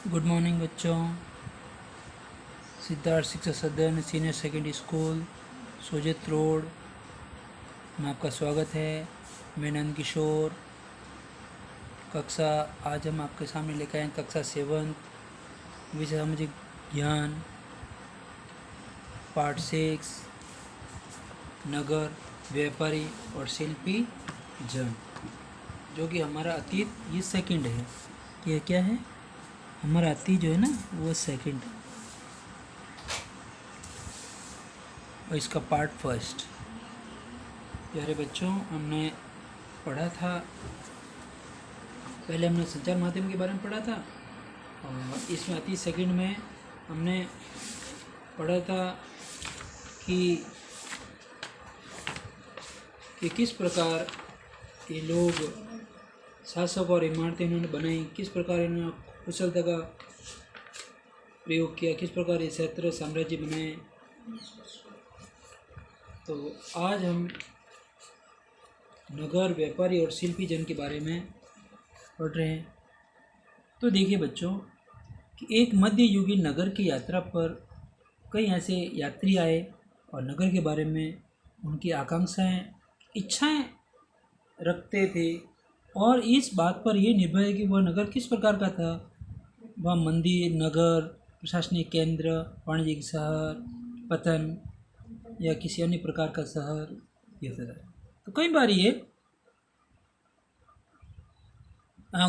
Good morning बच्चों। सिद्धार्थ शिक्षा सदन सीनियर सेकेंडरी स्कूल सोजित रोड में आपका स्वागत है। मैं नंद किशोर। कक्षा आज हम आपके सामने लेकर आए हैं कक्षा 7 विषय सामाजिक ज्ञान पार्ट 6 नगर व्यापारी और शिल्पी जन, जो कि हमारा अतीत ये सेकंड है। ये क्या है? हमारा अतीत जो है ना वो सेकंड है और इसका पार्ट फर्स्ट। प्यारे बच्चों, हमने पढ़ा था, पहले हमने संचार माध्यम के बारे में पढ़ा था और इसमें अति सेकंड में हमने पढ़ा था कि किस प्रकार ये लोग शासक और इमारतें इन्होंने बनाई, किस प्रकार इन्होंने कुशलता का प्रयोग किया, किस प्रकार ये क्षेत्र साम्राज्य बनाए। तो आज हम नगर व्यापारी और शिल्पी जन के बारे में पढ़ रहे हैं। तो देखिए बच्चों कि एक मध्ययुगीन नगर की यात्रा पर कई ऐसे यात्री आए और नगर के बारे में उनकी आकांक्षाएं इच्छाएं रखते थे और इस बात पर यह निर्भर है कि वह नगर किस प्रकार का था। वह मंदिर, नगर, प्रशासनिक केंद्र, वाणिज्यिक शहर, पतन या किसी अन्य प्रकार का शहर ये सब है। तो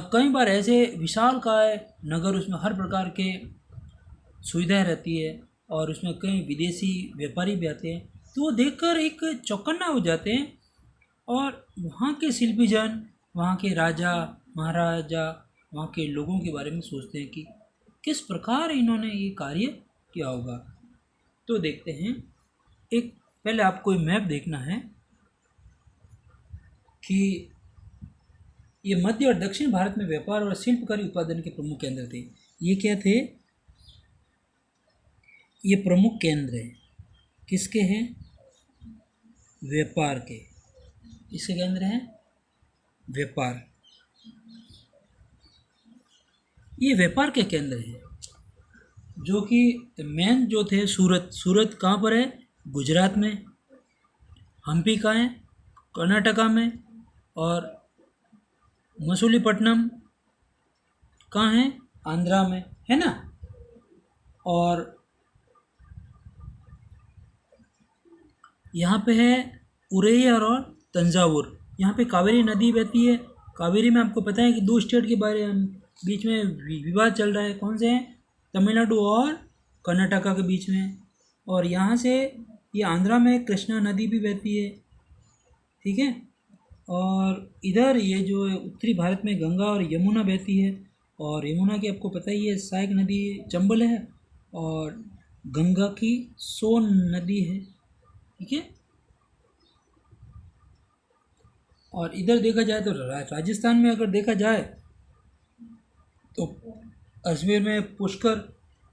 कई बार ऐसे विशालकाय नगर, उसमें हर प्रकार के सुविधाएं रहती है और उसमें कई विदेशी व्यापारी भी आते हैं, तो वो देखकर एक चौकन्ना हो जाते हैं और वहाँ के शिल्पी जन, वहाँ के राजा महाराजा, वहाँ के लोगों के बारे में सोचते हैं कि किस प्रकार इन्होंने ये कार्य किया होगा। तो देखते हैं, एक पहले आपको मैप देखना है कि ये मध्य और दक्षिण भारत में व्यापार और शिल्पकारी उत्पादन के प्रमुख केंद्र थे। ये क्या थे? ये प्रमुख केंद्र है। किसके हैं? व्यापार के। इसके केंद्र हैं व्यापार। ये व्यापार के केंद्र है जो कि मेन जो थे सूरत कहाँ पर है? गुजरात में। हम्पी कहाँ है? कर्नाटका में। और मसूलीपट्टनम कहाँ है? आंध्रा में, है ना। और यहाँ पे है उरैयर और तंजावुर। यहाँ पे कावेरी नदी बहती है। कावेरी में आपको पता है कि 2 स्टेट के बारे में बीच में विवाद चल रहा है। कौन से हैं? तमिलनाडु और कर्नाटका के बीच में। और यहाँ से ये आंध्रा में कृष्णा नदी भी बहती है, ठीक है। और इधर ये जो है उत्तरी भारत में गंगा और यमुना बहती है। और यमुना की आपको पता ही है सहायक नदी चंबल है और गंगा की सोन नदी है, ठीक है। और इधर देखा जाए तो राजस्थान में अगर देखा जाए तो अजमेर में पुष्कर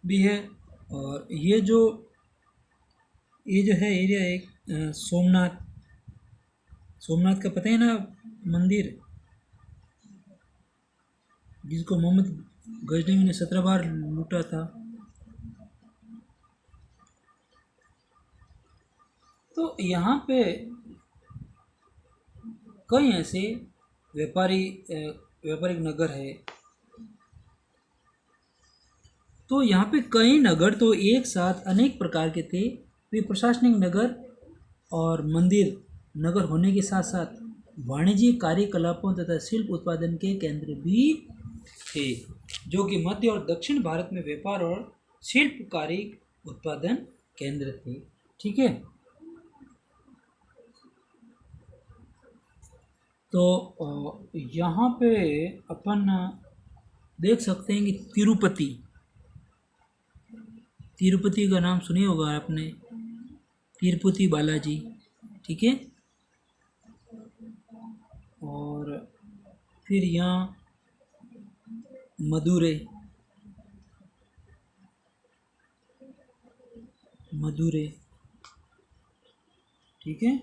भी है। और ये जो है एरिया एक सोमनाथ का पता है ना, मंदिर जिसको मोहम्मद गजनवी ने 17 बार लूटा था। तो यहाँ पे कई ऐसे व्यापारिक नगर है। तो यहाँ पे कई नगर तो एक साथ अनेक प्रकार के थे। वे प्रशासनिक नगर और मंदिर नगर होने के साथ साथ वाणिज्यिक कार्यकलापों तथा शिल्प उत्पादन के केंद्र भी थे, जो कि मध्य और दक्षिण भारत में व्यापार और शिल्पकारी उत्पादन केंद्र थे, ठीक है। तो यहाँ पे अपन देख सकते हैं कि तिरुपति का नाम सुने होगा आपने, तिरुपति बालाजी, ठीक है। और फिर यहाँ मदुरै, ठीक है।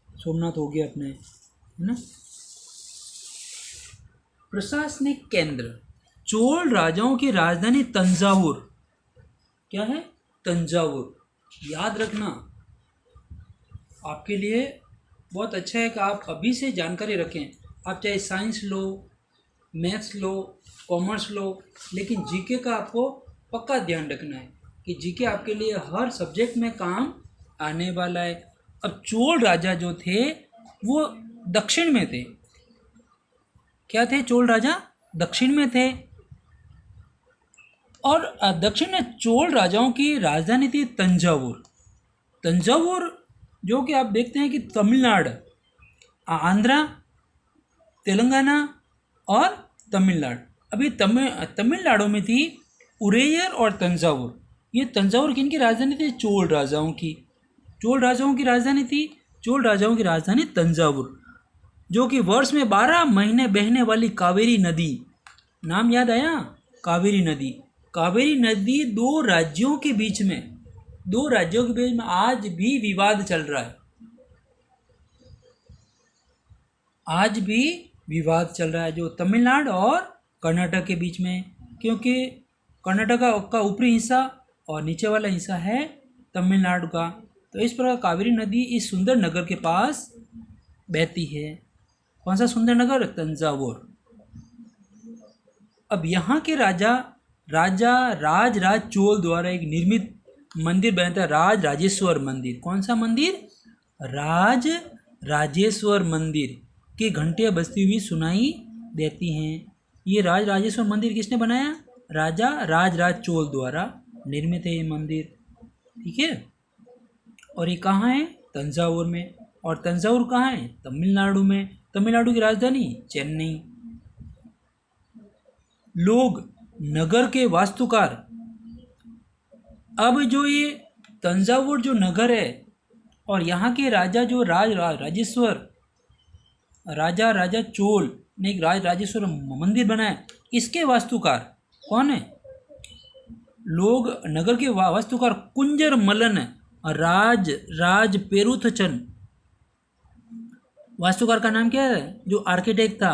सोमनाथ हो गया अपने, है ना। प्रशासनिक केंद्र। चोल राजाओं की राजधानी तंजावुर। क्या है? तंजावुर। याद रखना, आपके लिए बहुत अच्छा है कि आप अभी से जानकारी रखें। आप चाहे साइंस लो, मैथ्स लो, कॉमर्स लो, लेकिन जीके का आपको पक्का ध्यान रखना है कि जीके आपके लिए हर सब्जेक्ट में काम आने वाला है। अब चोल राजा जो थे वो दक्षिण में थे। क्या थे? चोल राजा दक्षिण में थे। और दक्षिण में चोल राजाओं की राजधानी थी तंजावुर। तंजावुर जो कि आप देखते हैं कि तमिलनाडु, आंध्रा, तेलंगाना और तमिलनाडु। अभी तमिलनाडु में थी उरेयर और तंजावुर। ये तंजावुर किन की राजधानी थी? चोल राजाओं की। चोल राजाओं की राजधानी थी, चोल राजाओं की राजधानी तंजावुर, जो कि वर्ष में 12 महीने बहने वाली कावेरी नदी। नाम याद आया? कावेरी नदी। कावेरी नदी दो राज्यों के बीच में आज भी विवाद चल रहा है। आज भी विवाद चल रहा है, जो तमिलनाडु और कर्नाटक के बीच में, क्योंकि कर्नाटक का ऊपरी हिस्सा और नीचे वाला हिस्सा है तमिलनाडु का। तो इस प्रकार कावेरी नदी इस सुंदर नगर के पास बहती है। कौन सा सुंदर नगर? तंजावुर। अब यहाँ के राजा राज चोल द्वारा एक निर्मित मंदिर बना था, राज राजेश्वर मंदिर। कौन सा मंदिर? राज राजेश्वर मंदिर की घंटियाँ बजती हुई सुनाई देती हैं। ये राज राजेश्वर मंदिर किसने बनाया? राजा राज चोल द्वारा निर्मित है ये मंदिर। ठीक है। और ये कहाँ है? तंजावुर में। और तंजावुर कहाँ है? तमिलनाडु में। तमिलनाडु की राजधानी चेन्नई। लोग नगर के वास्तुकार। अब जो ये तंजावुर जो नगर है और यहाँ के राजा जो राजेश्वर राजा चोल ने एक राजेश्वर मंदिर बनाया, इसके वास्तुकार कौन है? लोग नगर के वास्तुकार कुंजर मलन राज पेरुथचन। वास्तुकार का नाम क्या है? जो आर्किटेक्ट था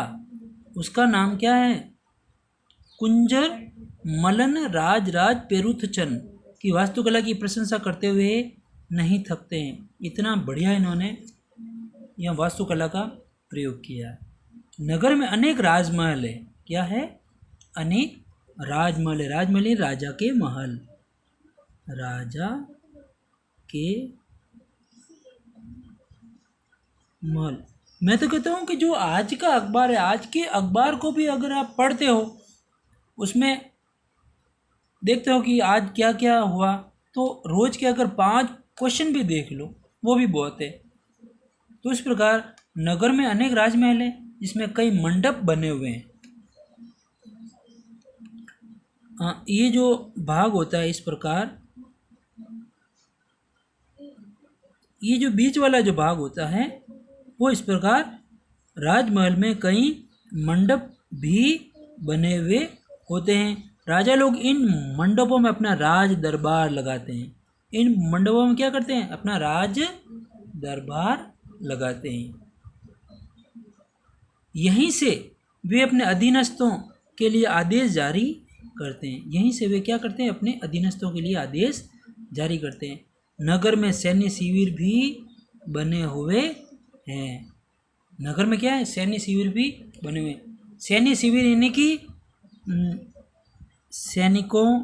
उसका नाम क्या है? कुंजर मलन राज पेरुथचन की वास्तुकला की प्रशंसा करते हुए नहीं थकते हैं। इतना बढ़िया इन्होंने यह वास्तुकला का प्रयोग किया। नगर में अनेक राजमहल है। क्या है? अनेक राजमहल है। राजमहल है राजा के महल, राजा के महल। मैं तो कहता हूँ कि जो आज का अखबार है, आज के अखबार को भी अगर आप पढ़ते हो, उसमें देखते हो कि आज क्या क्या हुआ, तो रोज के अगर 5 क्वेश्चन भी देख लो वो भी बहुत है। तो इस प्रकार नगर में अनेक राजमहल है जिसमें कई मंडप बने हुए हैं। ये जो भाग होता है इस प्रकार, ये जो बीच वाला जो भाग होता है वो इस प्रकार, राजमहल में कई मंडप भी बने हुए होते हैं। राजा लोग इन मंडपों में अपना राज दरबार लगाते हैं। इन मंडपों में क्या करते हैं? अपना राज दरबार लगाते हैं। यहीं से वे अपने अधीनस्थों के लिए आदेश जारी करते हैं। यहीं से वे क्या करते हैं? अपने अधीनस्थों के लिए आदेश जारी करते हैं। नगर में सैन्य शिविर भी बने हुए हैं। नगर में क्या है? सैन्य शिविर भी बने हुए हैं। सैन्य शिविर यानी कि सैनिकों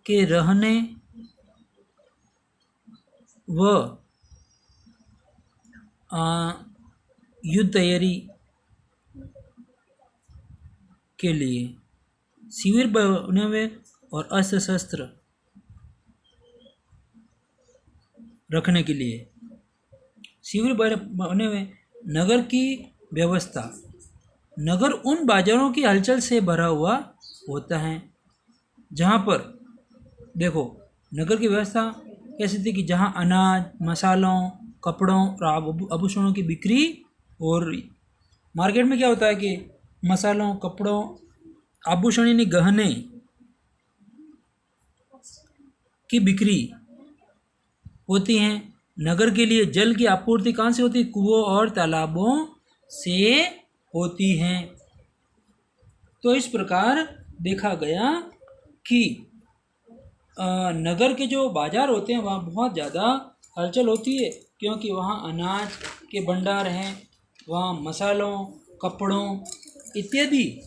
के रहने व युद्ध तैयारी के लिए शिविर बने हुए और अस्त्र शस्त्र रखने के लिए शिविर बने हुए। नगर की व्यवस्था, नगर उन बाजारों की हलचल से भरा हुआ होता है जहाँ पर, देखो नगर की व्यवस्था कैसी थी कि जहाँ अनाज, मसालों, कपड़ों और आभूषणों की बिक्री, और मार्केट में क्या होता है कि मसालों, कपड़ों, आभूषण यानी गहने की बिक्री होती हैं। नगर के लिए जल की आपूर्ति कहाँ से होती है? कुओं और तालाबों से होती हैं। तो इस प्रकार देखा गया कि नगर के जो बाज़ार होते हैं वहाँ बहुत ज़्यादा हलचल होती है, क्योंकि वहाँ अनाज के भंडार हैं, वहाँ मसालों, कपड़ों इत्यादि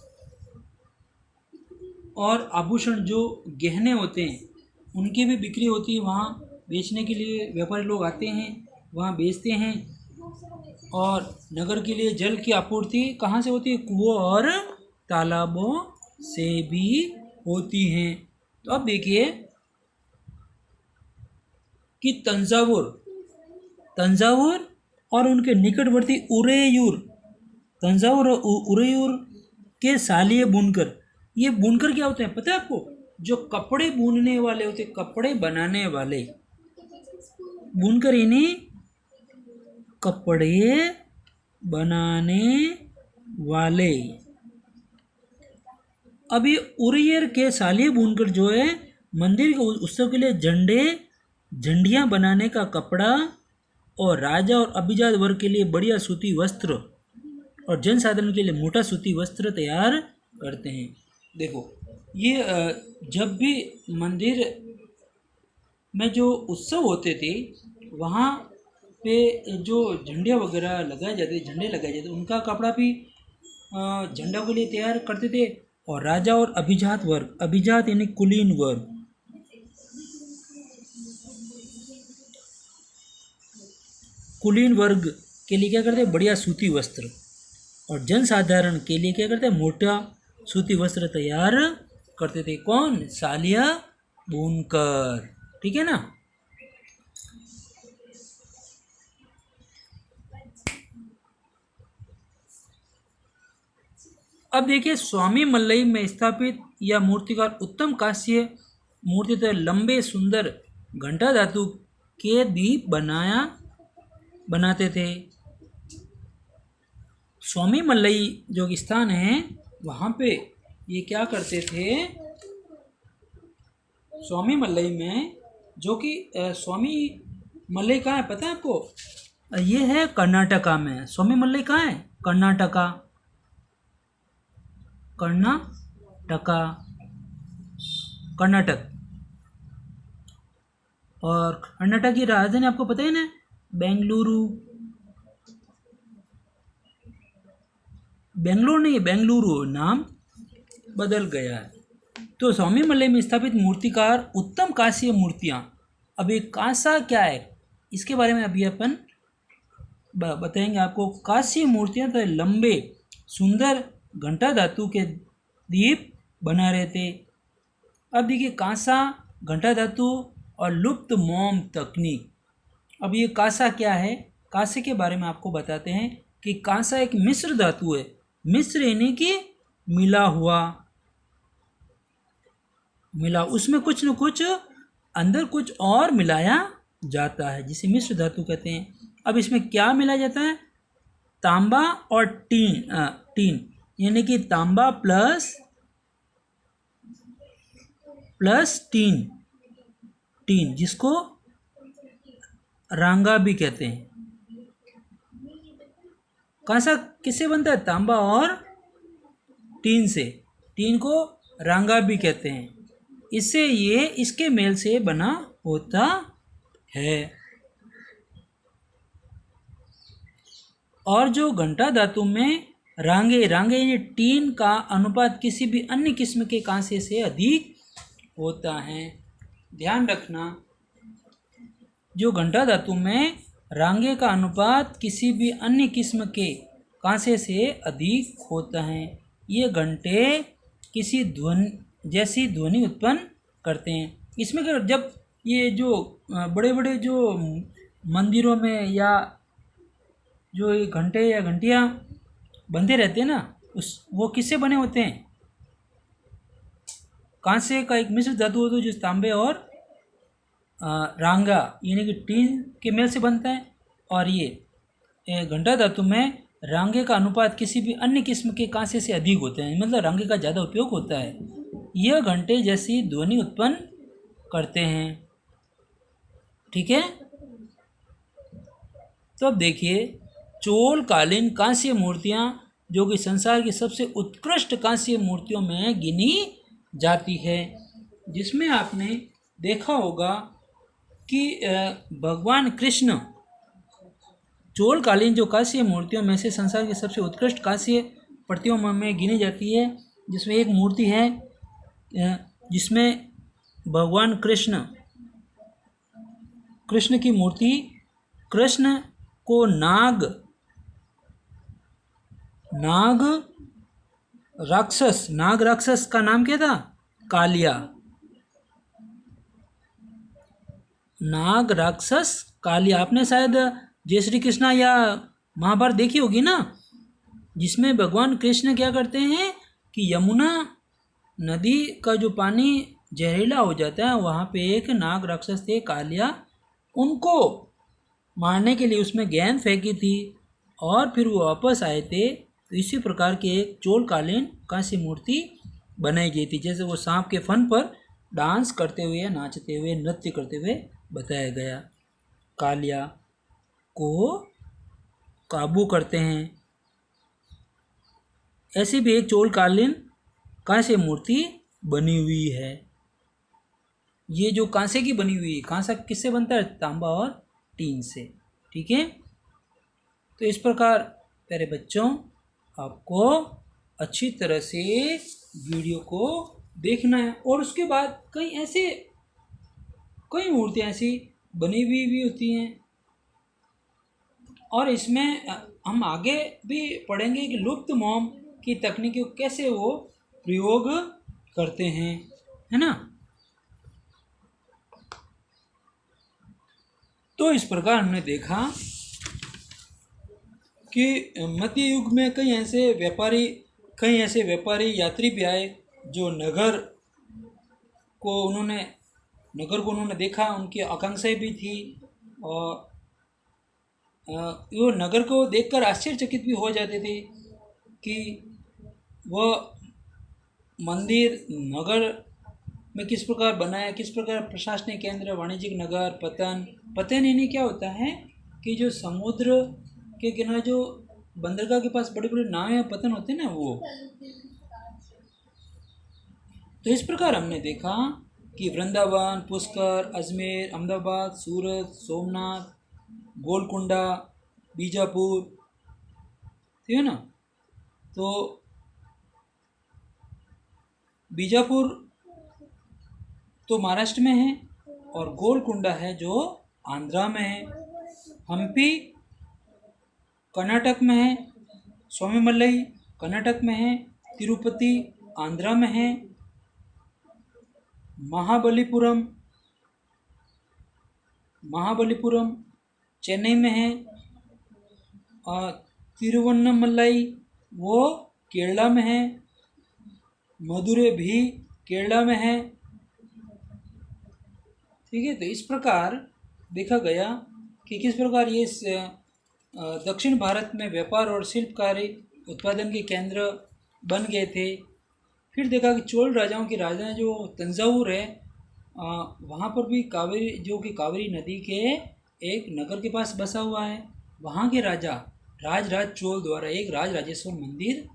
और आभूषण जो गहने होते हैं उनकी भी बिक्री होती है। वहाँ बेचने के लिए व्यापारी लोग आते हैं, वहाँ बेचते हैं। और नगर के लिए जल की आपूर्ति कहाँ से होती है? कुओं और तालाबों से भी होती हैं। तो अब देखिए कि तंजावुर और उनके निकटवर्ती तंजावुर और उरेयूर के सालिए बुनकर। ये बुनकर क्या होते हैं पता है आपको? जो कपड़े बुनने वाले होते, कपड़े बनाने वाले, बुनकर इन्हीं कपड़े बनाने वाले। अब ये उरियर के सालिए बुनकर जो है मंदिर के उत्सव के लिए झंडियाँ बनाने का कपड़ा और राजा और अभिजात वर्ग के लिए बढ़िया सूती वस्त्र और जनसाधारण के लिए मोटा सूती वस्त्र तैयार करते हैं। देखो ये जब भी मंदिर में जो उत्सव होते थे वहाँ पे जो झंडे वगैरह लगाए जाते, झंडे लगाए जाते, उनका कपड़ा भी झंडा के लिए तैयार करते थे। और राजा और अभिजात वर्ग, अभिजात यानी कुलीन वर्ग, कुलीन वर्ग के लिए क्या करते हैं? बढ़िया सूती वस्त्र। और जनसाधारण के लिए क्या करते हैं? मोटा सूती वस्त्र तैयार करते थे। कौन? सालिया बुनकर। ठीक है ना। अब देखिए स्वामी मल्लई में स्थापित यह मूर्तिकार उत्तम कांस्य मूर्ति तो लंबे सुंदर घंटा धातु के दीप बनाते थे। स्वामी मल्लई जो स्थान है वहाँ पे ये क्या करते थे? स्वामी मल्लई में जो कि स्वामी मल्लई कहाँ है पता है आपको? ये है कर्नाटका में। स्वामी मल्लई कहाँ है? कर्नाटका। कर्नाटक। और कर्नाटक की राजधानी आपको पता है ना? बेंगलुरु नहीं, बेंगलुरु नाम बदल गया है। तो स्वामी मल्लई में स्थापित मूर्तिकार उत्तम कांस्य मूर्तियाँ। अब ये कांसा क्या है इसके बारे में अभी अपन बताएंगे आपको। कांस्य मूर्तियाँ तो लंबे सुंदर घंटा धातु के दीप बना रहे थे। अब देखिए कांसा, घंटा धातु और लुप्त मोम तकनीक। अब ये कांसा क्या है? कांसे के बारे में आपको बताते हैं कि कांसा एक मिश्र धातु है। मिश्र यानी कि मिला उसमें कुछ न कुछ अंदर कुछ और मिलाया जाता है, जिसे मिश्र धातु कहते हैं। अब इसमें क्या मिलाया जाता है? तांबा और टीन यानी कि तांबा प्लस टीन जिसको रांगा भी कहते हैं। कांसा किससे बनता है? तांबा और टीन से। टीन को रांगा भी कहते हैं। इससे ये इसके मेल से बना होता है। और जो घंटा धातु में रांगे यानी टीन का अनुपात किसी भी अन्य किस्म के कांसे से अधिक होता है। ध्यान रखना, जो घंटा धातु में रांगे का अनुपात किसी भी अन्य किस्म के कांसे से अधिक होता है। ये घंटे किसी जैसी ध्वनि उत्पन्न करते हैं। इसमें जब ये जो बड़े बड़े जो मंदिरों में या जो ये घंटे या घंटियाँ बंधे रहते हैं ना, वो किससे बने होते हैं? कांसे का एक मिश्र धातु होता है जो तांबे और रांगा यानी कि टीन के मेल से बनता है। और ये घंटा धातु में रांगे का अनुपात किसी भी अन्य किस्म के कांसे से अधिक होते हैं, मतलब रांगे का ज़्यादा उपयोग होता है। यह घंटे जैसी ध्वनि उत्पन्न करते हैं। ठीक है। तो अब देखिए चोल कालीन कांस्य मूर्तियाँ जो कि संसार की सबसे उत्कृष्ट कांस्य मूर्तियों में गिनी जाती है, जिसमें आपने देखा होगा कि भगवान कृष्ण चोलकालीन जो कांस्य मूर्तियों में से संसार की सबसे उत्कृष्ट कांस्य प्रतिमाओं में गिनी जाती है, जिसमें एक मूर्ति है जिसमें भगवान कृष्ण की मूर्ति, कृष्ण को नाग राक्षस का नाम क्या था? कालिया। नाग राक्षस कालिया। आपने शायद जय श्री कृष्णा या महाभारत देखी होगी ना, जिसमें भगवान कृष्ण क्या करते हैं कि यमुना नदी का जो पानी जहरीला हो जाता है, वहाँ पे एक नाग राक्षस थे कालिया, उनको मारने के लिए उसमें गेंद फेंकी थी और फिर वो वापस आए थे। तो इसी प्रकार की एक चोलकालीन कांस्य मूर्ति बनाई गई थी, जैसे वो सांप के फन पर डांस करते हुए, नाचते हुए, नृत्य करते हुए बताया गया। कालिया को काबू करते हैं। ऐसी भी एक चोलकालीन कांस्य मूर्ति बनी हुई है। ये जो कांसे की बनी हुई है, कांसा किससे बनता है? तांबा और टीन से। ठीक है, तो इस प्रकार प्यारे बच्चों, आपको अच्छी तरह से वीडियो को देखना है। और उसके बाद कई मूर्तियाँ ऐसी बनी हुई भी होती हैं, और इसमें हम आगे भी पढ़ेंगे कि लुप्त मोम की तकनीकों कैसे वो प्रयोग करते हैं, है ना। तो इस प्रकार हमने देखा कि मध्य युग में कई ऐसे व्यापारी यात्री भी आए जो नगर को उन्होंने देखा, उनकी आकांक्षाएं भी थी, और वो नगर को देखकर आश्चर्यचकित भी हो जाते थे कि वह मंदिर नगर में किस प्रकार बनाया, किस प्रकार प्रशासनिक केंद्र, वाणिज्यिक नगर, पतन यानी क्या होता है कि जो समुद्र के किनारे जो बंदरगाह के पास बड़े बड़े नाव या पतन होते हैं ना, वो। तो इस प्रकार हमने देखा कि वृंदावन, पुष्कर, अजमेर, अहमदाबाद, सूरत, सोमनाथ, गोलकुंडा, बीजापुर, ठीक है ना। तो बीजापुर तो महाराष्ट्र में है, और गोलकुंडा है जो आंध्रा में है। हम्पी कर्नाटक में है, स्वामीमलई कर्नाटक में है, तिरुपति आंध्रा में है, महाबलीपुरम चेन्नई में है, और तिरुवन्नमलई वो केरला में है, मदुरै भी केरला में है। ठीक है, तो इस प्रकार देखा गया कि किस प्रकार ये दक्षिण भारत में व्यापार और शिल्पकारी उत्पादन के केंद्र बन गए थे। फिर देखा कि चोल राजाओं की राजधानी जो तंजावुर है, वहाँ पर भी कावेरी नदी के एक नगर के पास बसा हुआ है। वहाँ के राजा राजराज चोल द्वारा एक राजराजेश्वर मंदिर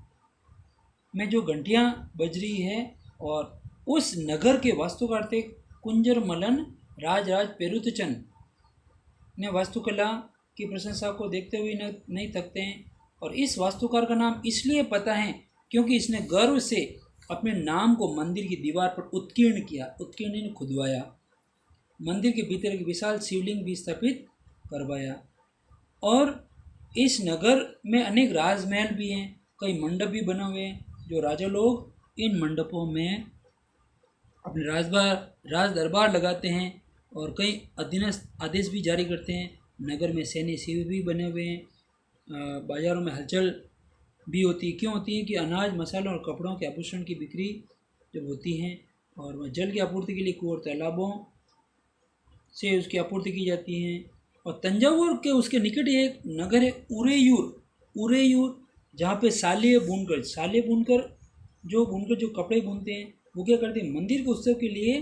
में जो घंटियाँ बज रही है, और उस नगर के वास्तुकार थे कुंजरमलन राजराज पेरुतचंद ने वास्तुकला की प्रशंसा को देखते हुए नहीं थकते हैं। और इस वास्तुकार का नाम इसलिए पता है क्योंकि इसने गर्व से अपने नाम को मंदिर की दीवार पर उत्कीर्ण ने खुदवाया। मंदिर के भीतर एक विशाल शिवलिंग भी स्थापित करवाया। और इस नगर में अनेक राजमहल भी हैं, कई मंडप भी बने हुए हैं, जो राजा लोग इन मंडपों में अपने राज दरबार लगाते हैं और कई आदेश भी जारी करते हैं। नगर में सैन्य शिविर भी बने हुए हैं, बाज़ारों में हलचल भी होती है। क्यों होती है कि अनाज, मसालों और कपड़ों के आभूषण की बिक्री जब होती है, और वह जल की आपूर्ति के लिए कुएं और तालाबों से उसकी आपूर्ति की जाती है। और तंजावुर के उसके निकट एक नगर है उरेयूर, जहाँ पे साले बुनकर जो कपड़े बुनते हैं, वो क्या करते हैं, मंदिर के उत्सव के लिए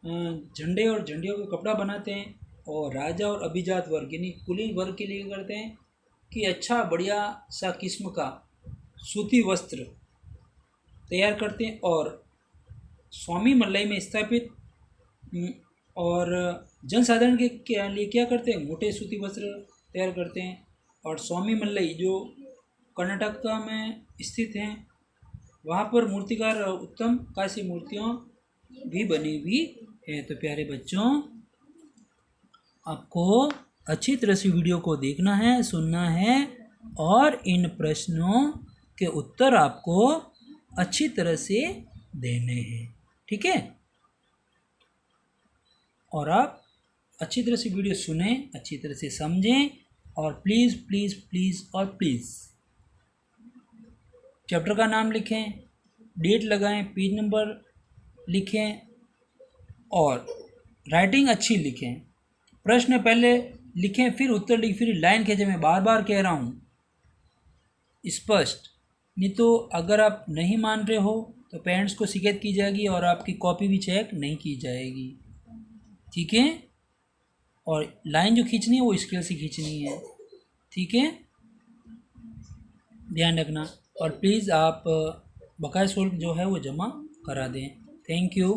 झंडे और झंडियों का कपड़ा बनाते हैं। और राजा और अभिजात वर्ग यानी कुलीन वर्ग के लिए करते हैं कि अच्छा बढ़िया सा किस्म का सूती वस्त्र तैयार करते हैं और स्वामी मल्लई में स्थापित और जनसाधारण के लिए क्या करते हैं, मोटे सूती वस्त्र तैयार करते हैं। और स्वामी मल्लई जो कर्नाटक में स्थित हैं, वहाँ पर मूर्तिकार उत्तम काशी मूर्तियाँ भी बनी हुई है। तो प्यारे बच्चों, आपको अच्छी तरह से वीडियो को देखना है, सुनना है और इन प्रश्नों के उत्तर आपको अच्छी तरह से देने हैं, ठीक है। और आप अच्छी तरह से वीडियो सुने, अच्छी तरह से समझें और प्लीज़ प्लीज़ प्लीज़ और प्लीज़ चैप्टर का नाम लिखें, डेट लगाएं, पेज नंबर लिखें और राइटिंग अच्छी लिखें। प्रश्न पहले लिखें, फिर उत्तर लिखें, फिर लाइन खींचें। मैं बार बार कह रहा हूँ, स्पष्ट। नहीं तो अगर आप नहीं मान रहे हो तो पेरेंट्स को शिकायत की जाएगी और आपकी कॉपी भी चेक नहीं की जाएगी, ठीक है। और लाइन जो खींचनी है वो स्केल से खींचनी है, ठीक है, ध्यान रखना। और प्लीज़ आप बकाया शुल्क जो है वो जमा करा दें। Thank you.